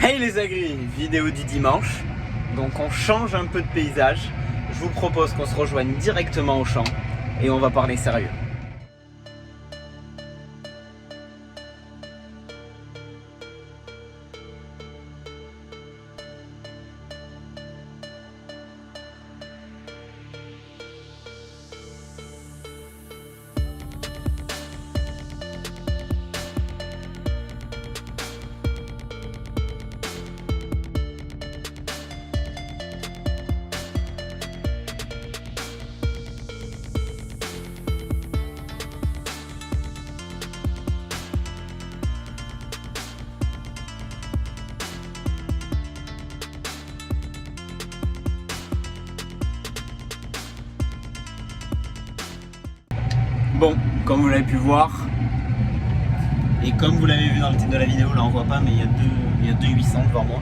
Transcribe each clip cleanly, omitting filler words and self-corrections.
Hey les agris, vidéo du dimanche. Donc on change un peu de paysage. Je vous propose qu'on se rejoigne directement au champ et on va parler sérieux. Bon, comme vous l'avez pu voir, et comme vous l'avez vu dans le titre de la vidéo, là on voit pas, mais il y a deux 800 devant moi.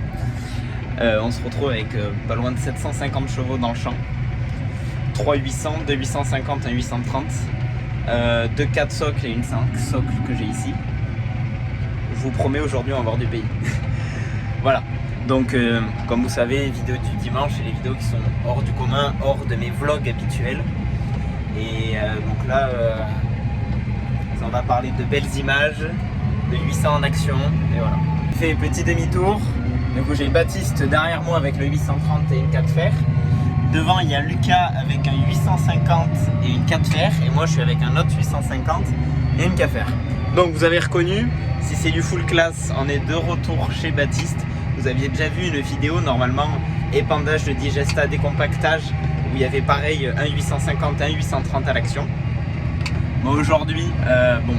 On se retrouve avec pas loin de 750 chevaux dans le champ. 3 800, 2 850, un 830, 2 4 socles et une 5 socles que j'ai ici. Je vous promets, aujourd'hui on va avoir du pays. Voilà, donc comme vous savez, les vidéos du dimanche, c'est les vidéos qui sont hors du commun, hors de mes vlogs habituels. Et donc là, on va parler de belles images, de 800 en action, et voilà. Je fais petit demi-tour, du coup j'ai Baptiste derrière moi avec le 830 et une 4 fer. Devant il y a Lucas avec un 850 et une 4 fer, et moi je suis avec un autre 850 et une 4 fer. Donc vous avez reconnu, si c'est du full class, on est de retour chez Baptiste. Vous aviez déjà vu une vidéo normalement, épandage de digesta, décompactage, où il y avait pareil un 850 et un 830 à l'action. Bon, aujourd'hui, bon,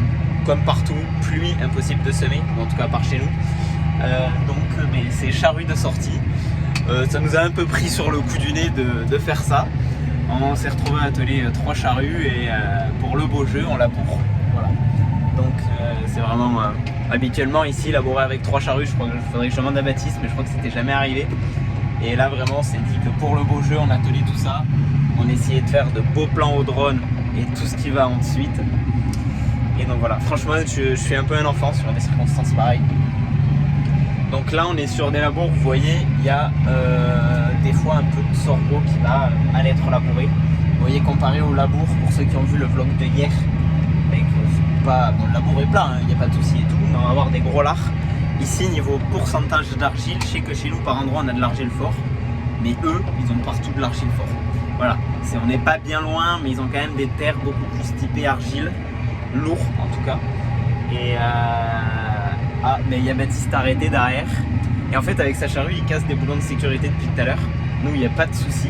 comme partout, pluie, impossible de semer, en tout cas par chez nous. Mais c'est charrue de sortie. Ça nous a un peu pris sur le coup du nez de faire ça. On s'est retrouvé à atteler 3 charrues et pour le beau jeu, on laboure. Voilà. Donc c'est vraiment habituellement ici, labourer avec 3 charrues, je crois qu'il faudrait que je demande à Baptiste, mais je crois que c'était jamais arrivé. Et là vraiment on s'est dit que pour le beau jeu on a attelé tout ça, on essayait de faire de beaux plans au drone et tout ce qui va ensuite. Et donc voilà, franchement je suis un peu un enfant sur des circonstances pareilles. Donc là on est sur des labours, vous voyez, il y a des fois un peu de sorgho qui va mal être labouré. Vous voyez, comparé au labour, pour ceux qui ont vu le vlog de hier, mais que pas, bon, le labour est plat, il n'y a pas de souci et tout, mais on va avoir des gros lards. Ici, niveau pourcentage d'argile, je sais que chez nous, par endroit, on a de l'argile fort. Mais eux, ils ont partout de l'argile fort. Voilà, on n'est pas bien loin, mais ils ont quand même des terres beaucoup plus typées argile. Lourd, en tout cas. Et ah, mais il y a Baptiste arrêté derrière. Et en fait, avec sa charrue, il casse des boulons de sécurité depuis tout à l'heure. Nous, il n'y a pas de souci.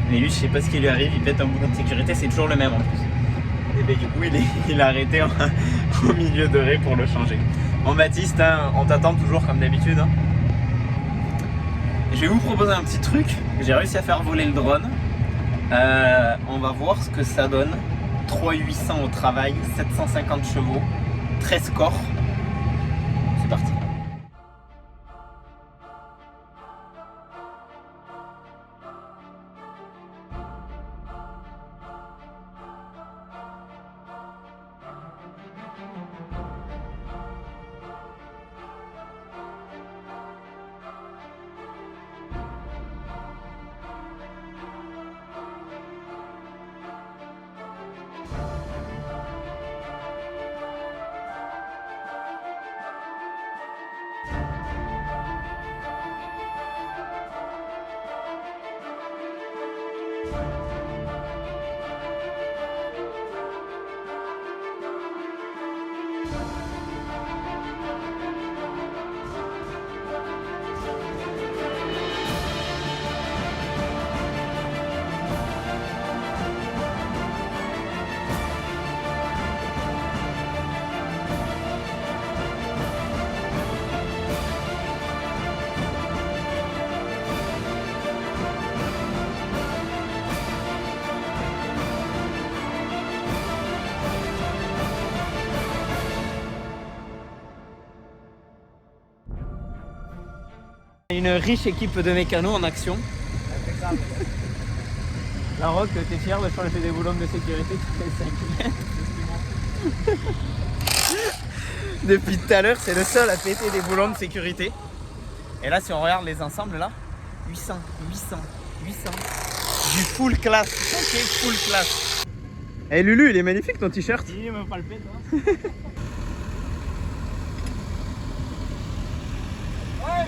Mais lui, je sais pas ce qui lui arrive, il pète un boulon de sécurité, c'est toujours le même en plus. Et bien du coup, il a arrêté au milieu de raie pour le changer. Bon Baptiste, hein, on t'attend toujours comme d'habitude. Hein. Je vais vous proposer un petit truc. J'ai réussi à faire voler le drone. On va voir ce que ça donne. 3 800 au travail, 750 chevaux, 13 corps. C'est parti. Une riche équipe de mécanos en action. La Roque, t'es fier de changer des boulons de sécurité toutes les 5 mètres. Depuis tout à l'heure, c'est le seul à péter des boulons de sécurité. Et là si on regarde les ensembles là, 800, 800, 800. Du full classe, ok, full classe. Eh Lulu, il est magnifique ton t-shirt. Il m'a palpé toi. Ouais, ouais.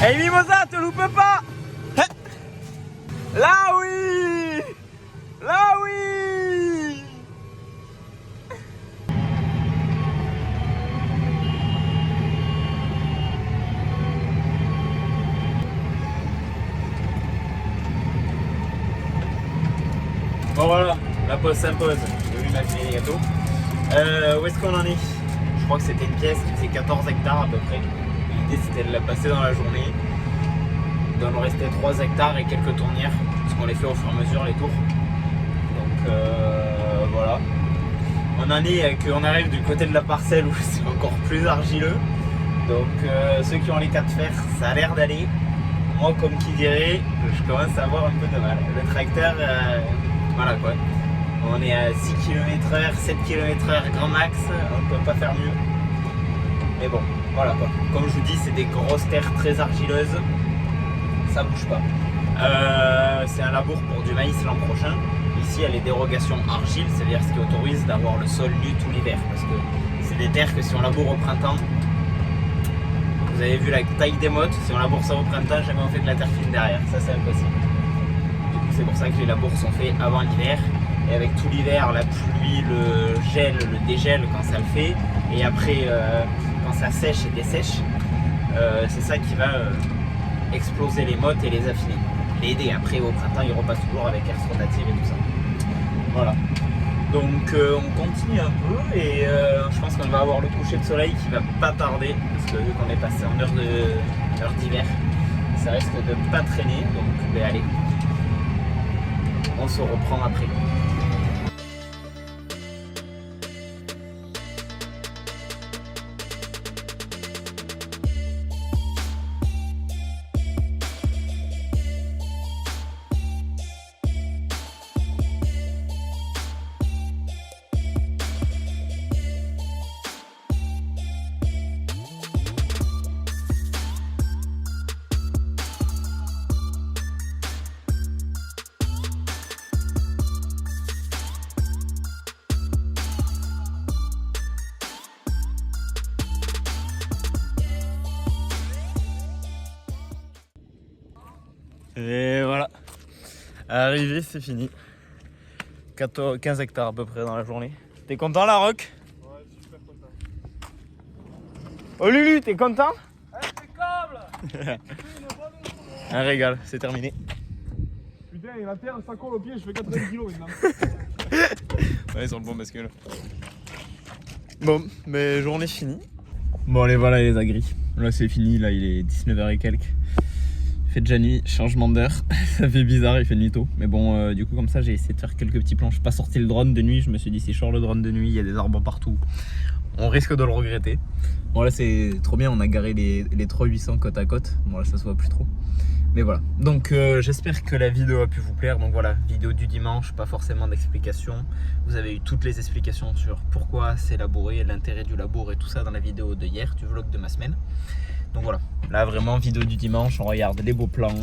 Hey Mimosa, te loupe pas. Là oui. Là oui. Bon voilà, la pause s'impose. J'ai vu m'affiler les gâteaux. Où est-ce qu'on en est? Je crois que c'était une pièce qui faisait 14 hectares à peu près. L'idée c'était de la passer dans la journée. Il doit nous rester 3 hectares et quelques tournières, parce qu'on les fait au fur et à mesure les tours. Donc voilà. On en est qu'on arrive du côté de la parcelle où c'est encore plus argileux. Donc ceux qui ont les 4 fers, ça a l'air d'aller. Moi comme qui dirait, je commence à avoir un peu de mal. Le tracteur, voilà quoi. On est à 6 km/h, 7 km/h grand max, on ne peut pas faire mieux. Mais bon, voilà quoi. Comme je vous dis, c'est des grosses terres très argileuses. Ça bouge pas. C'est un labour pour du maïs l'an prochain. Ici, il y a les dérogations argile, c'est-à-dire ce qui autorise d'avoir le sol nu tout l'hiver. Parce que c'est des terres que si on laboure au printemps, vous avez vu la taille des mottes, si on laboure ça au printemps, jamais on fait de la terre fine derrière. Ça, c'est impossible. Du coup, c'est pour ça que les labours sont faits avant l'hiver. Et avec tout l'hiver, la pluie, le gel, le dégel quand ça le fait. Et après, quand ça sèche et dessèche, c'est ça qui va exploser les mottes et les affiner. L'aider après au printemps, il repasse toujours avec air rotative et tout ça. Voilà. Donc on continue un peu et je pense qu'on va avoir le coucher de soleil qui va pas tarder parce que vu qu'on est passé en heure d'hiver, ça risque de pas traîner. Donc ben, allez, on se reprend après. Et voilà, arrivé, c'est fini. 15 hectares à peu près dans la journée. T'es content la Rock? Ouais, super content. Oh Lulu, t'es content? Impeccable. Un régal, c'est terminé. Putain, la terre, ça colle au pied, je fais 80 kilos maintenant. Ouais, ils sont le bon bascule. Bon, mais journée finie. Bon allez voilà les agris. Là c'est fini, là il est 19h et quelques. Il fait déjà nuit, changement d'heure. Ça fait bizarre, il fait nuit tôt. Mais bon du coup comme ça j'ai essayé de faire quelques petits plans. Je suis pas sorti le drone de nuit, je me suis dit c'est chaud le drone de nuit, il y a des arbres partout. On risque de le regretter. Bon là c'est trop bien, on a garé les 3800 côte à côte. Bon là ça se voit plus trop. Mais voilà, donc j'espère que la vidéo a pu vous plaire. Donc voilà, vidéo du dimanche, pas forcément d'explications. Vous avez eu toutes les explications sur pourquoi c'est labouré, l'intérêt du labour et tout ça dans la vidéo de hier, du vlog de ma semaine. Donc voilà, là vraiment vidéo du dimanche, on regarde les beaux plans,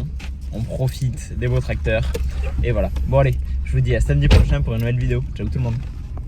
on profite des beaux tracteurs. Et voilà, bon allez, je vous dis à samedi prochain pour une nouvelle vidéo. Ciao tout le monde.